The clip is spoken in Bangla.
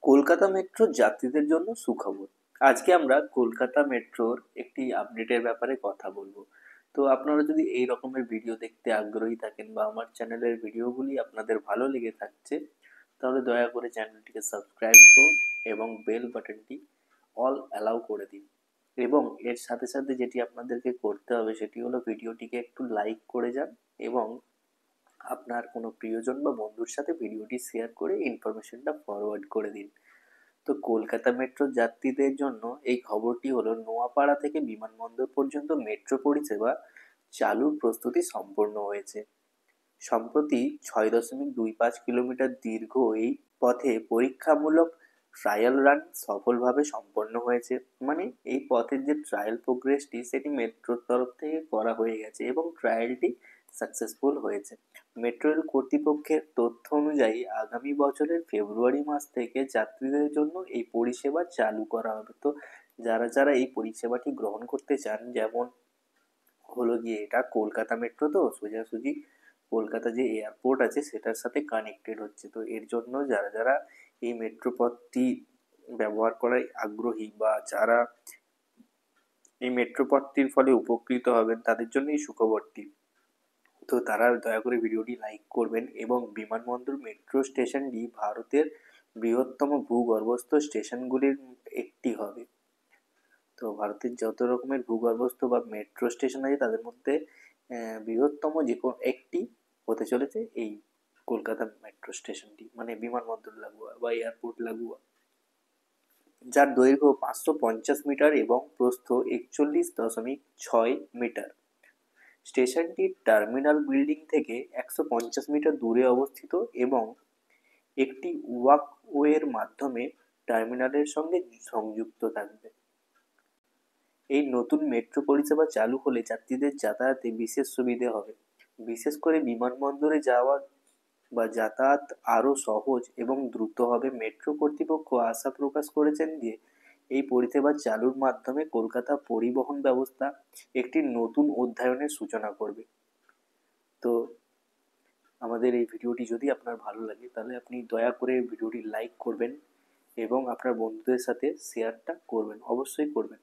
কলকাতা মেট্রোর যাত্রীদের জন্য সুখবর। আজকে আমরা কলকাতা মেট্রোর একটি আপডেটের ব্যাপারে কথা বলবো। তো আপনারা যদি এই রকমের ভিডিও দেখতে আগ্রহী থাকেন বা আমার চ্যানেলের ভিডিওগুলি আপনাদের ভালো লেগে থাকছে, তাহলে দয়া করে চ্যানেলটিকে সাবস্ক্রাইব করুন এবং বেল বাটনটি অল অ্যালাউ করে দিন। এবং এর সাথে সাথে যেটি আপনাদেরকে করতে হবে সেটি হলো ভিডিওটিকে একটু লাইক করে যান এবং আপনার কোনো প্রিয়জন বা বন্ধুর সাথে ভিডিওটি শেয়ার করে ইনফরমেশনটা ফরওয়ার্ড করে দিন। তো কলকাতা মেট্রোর যাত্রীদের জন্য এই খবরটি হলো, নোয়াপাড়া থেকে বিমানবন্দর পর্যন্ত মেট্রো পরিষেবা চালুর প্রস্তুতি সম্পন্ন হয়েছে। সম্প্রতি 6.25 কিলোমিটার দীর্ঘ এই পথে পরীক্ষামূলক ট্রায়াল রান সফলভাবে সম্পন্ন হয়েছে। মানে এই পথের যে ট্রায়াল প্রোগ্রেসটি সেটি মেট্রোর তরফ থেকে করা হয়ে গেছে এবং ট্রায়ালটি সাকসেসফুল হয়েছে। মেট্রো রেল কর্তৃপক্ষের তথ্য অনুযায়ী আগামী বছরের ফেব্রুয়ারি মাস থেকে যাত্রীদের জন্য এই পরিষেবা চালু করা হবে। তো যারা যারা এই পরিষেবাটি গ্রহণ করতে চান, যেমন হলো গিয়ে এটা কলকাতা মেট্রো, তো সোজাসুজি কলকাতা যে এয়ারপোর্ট আছে সেটার সাথে কানেক্টেড হচ্ছে। তো এর জন্য যারা যারা এই মেট্রো পথটি ব্যবহার করায় আগ্রহী বা যারা এই মেট্রো পথটির ফলে উপকৃত হবেন তাদের জন্য এই সুখবরটি। তো তারা দয়া করে ভিডিওটি লাইক করবেন এবং বিমানবন্দর মেট্রো স্টেশনটি ভারতের বৃহত্তম ভূগর্ভস্থ স্টেশনগুলির একটি হবে। তো ভারতের যত রকমের ভূগর্ভস্থ বা মেট্রো স্টেশন আছে তাদের মধ্যে বৃহত্তম যে কোনো একটি হতে চলেছে এই কলকাতা মেট্রো স্টেশনটি, মানে বিমানবন্দর লাগোয়া বা এয়ারপোর্ট লাগোয়া, যার দৈর্ঘ্য 550 মিটার এবং প্রস্থ 41.6 মিটার। স্টেশনটি টার্মিনাল বিল্ডিং থেকে 150 মিটার দূরে অবস্থিত এবং একটি ওয়াকওয়ের মাধ্যমে টার্মিনালের সঙ্গে সংযুক্ত থাকবে। এই নতুন মেট্রো পরিষেবা চালু হলে যাত্রীদের যাতায়াতে বিশেষ সুবিধে হবে। বিশেষ করে বিমানবন্দরে যাওয়া বা যাতায়াত আরও সহজ এবং দ্রুত হবে। মেট্রো কর্তৃপক্ষ আশা প্রকাশ করেছেন যে এই পরিষেবা চালুর মাধ্যমে কলকাতা পরিবহন ব্যবস্থা একটি নতুন অধ্যায়নের সূচনা করবে। তো আমাদের এই ভিডিওটি যদি আপনার ভালো লাগে তাহলে আপনি দয়া করে ভিডিওটি লাইক করবেন এবং আপনার বন্ধুদের সাথে শেয়ারটা করবেন, অবশ্যই করবেন।